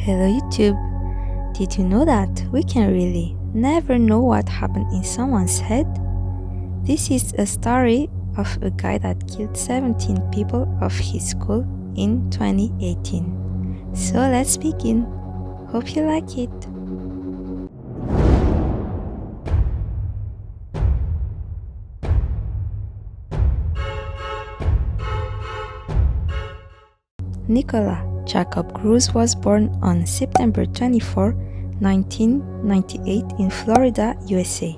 Hello YouTube! Did you know that we can really never know what happened in someone's head? This is a story of a guy that killed 17 people of his school in 2018. So let's begin. Hope you like it. Nikolas Jacob Cruz was born on September 24, 1998 in Florida, USA.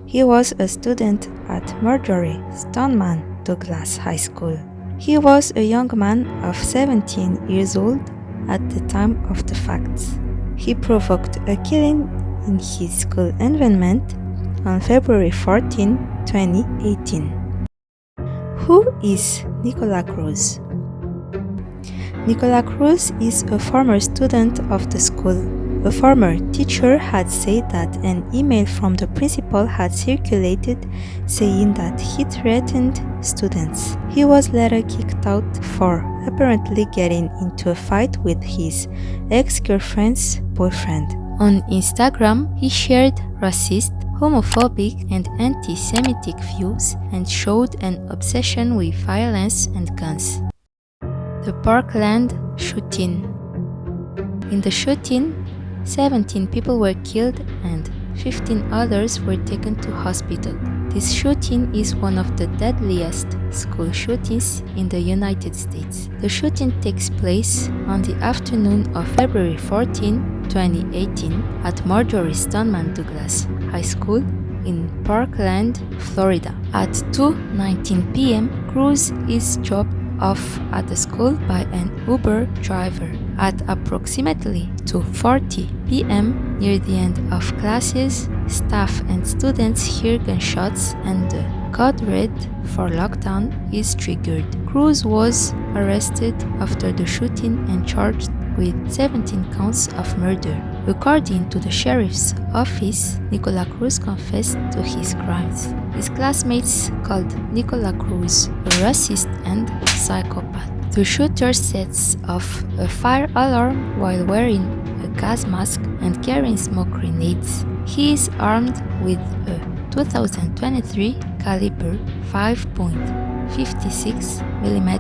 He was a student at Marjory, Stoneman, Douglas High School. He was a young man of 17 years old at the time of the facts. He provoked a killing in his school environment on February 14, 2018. Who is Nikolas Cruz? Nikolas Cruz is a former student of the school. A former teacher had said that an email from the principal had circulated saying that he threatened students. He was later kicked out for apparently getting into a fight with his ex-girlfriend's boyfriend. On Instagram, he shared racist, homophobic, and anti-Semitic views and showed an obsession with violence and guns. The Parkland shooting. In the shooting, 17 people were killed and 15 others were taken to hospital. This shooting is one of the deadliest school shootings in the United States. The shooting takes place on the afternoon of February 14, 2018 at Marjory Stoneman Douglas High School in Parkland, Florida. At 2:19 p.m., Cruz is dropped off at the school by an Uber driver. At approximately 2:40 p.m., near the end of classes, staff and students hear gunshots and the code red for lockdown is triggered. Cruz was arrested after the shooting and charged with 17 counts of murder. According to the sheriff's office, Nikolas Cruz confessed to his crimes. His classmates called Nikolas Cruz a racist and psychopath. The shooter sets off a fire alarm while wearing a gas mask and carrying smoke grenades. He is armed with a 2023 caliber 5.56 mm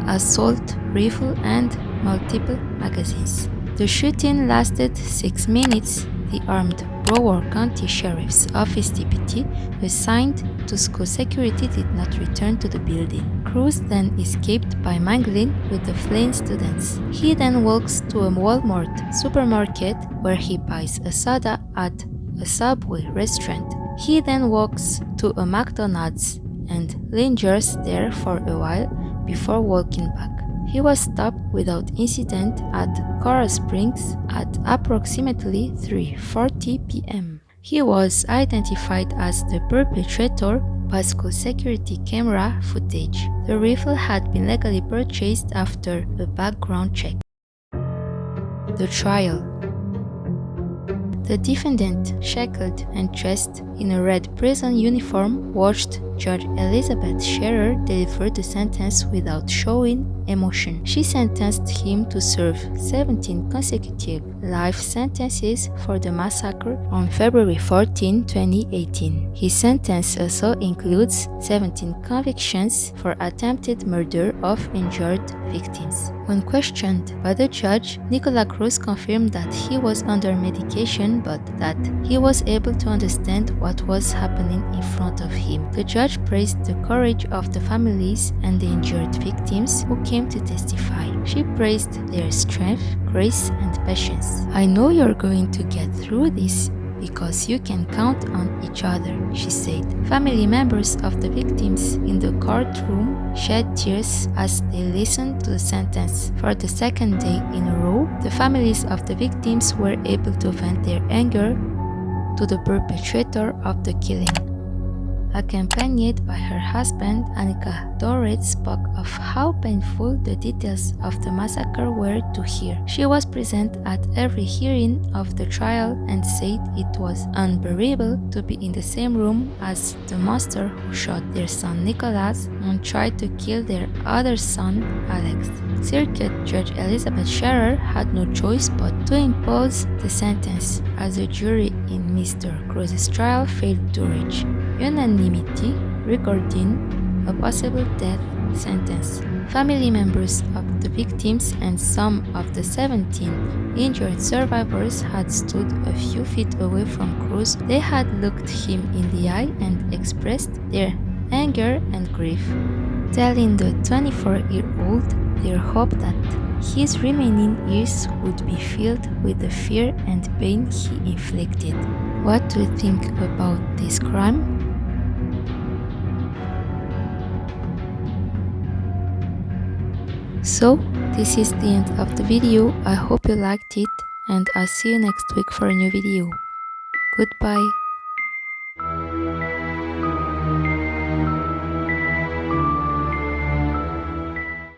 assault rifle and multiple magazines. The shooting lasted 6 minutes. The armed Broward County Sheriff's Office deputy assigned to school security did not return to the building. Cruz then escaped by mingling with the fleeing students. He then walks to a Walmart supermarket where he buys a soda at a Subway restaurant. He then walks to a McDonald's and lingers there for a while before walking back. He was stopped without incident at Coral Springs at approximately 3:40 p.m. He was identified as the perpetrator by school security camera footage. The rifle had been legally purchased after a background check. The trial. The defendant, shackled and dressed in a red prison uniform, watched Judge Elizabeth Scherer deliver the sentence without showing emotion. She sentenced him to serve 17 consecutive life sentences for the massacre on February 14, 2018. His sentence also includes 17 convictions for attempted murder of injured victims. When questioned by the judge, Nikolas Cruz confirmed that he was under medication but that he was able to understand what was happening in front of him. The judge praised the courage of the families and the injured victims who came to testify. She praised their strength, grace, and patience. "I know you're going to get through this because you can count on each other," she said. Family members of the victims in the courtroom shed tears as they listened to the sentence. For the second day in a row, the families of the victims were able to vent their anger to the perpetrator of the killing. Accompanied by her husband, Annika Dorrit spoke of how painful the details of the massacre were to hear. She was present at every hearing of the trial and said it was unbearable to be in the same room as the monster who shot their son Nicholas and tried to kill their other son, Alex. Circuit Judge Elizabeth Scherer had no choice but to impose the sentence, as the jury in Mr. Cruz's trial failed to reach unanimity regarding a possible death sentence. Family members of the victims and some of the 17 injured survivors had stood a few feet away from Cruz. They had looked him in the eye and expressed their anger and grief, telling the 24-year-old their hope that his remaining years would be filled with the fear and pain he inflicted. What do you think about this crime? So, this is the end of the video. I hope you liked it, and I'll see you next week for a new video. Goodbye.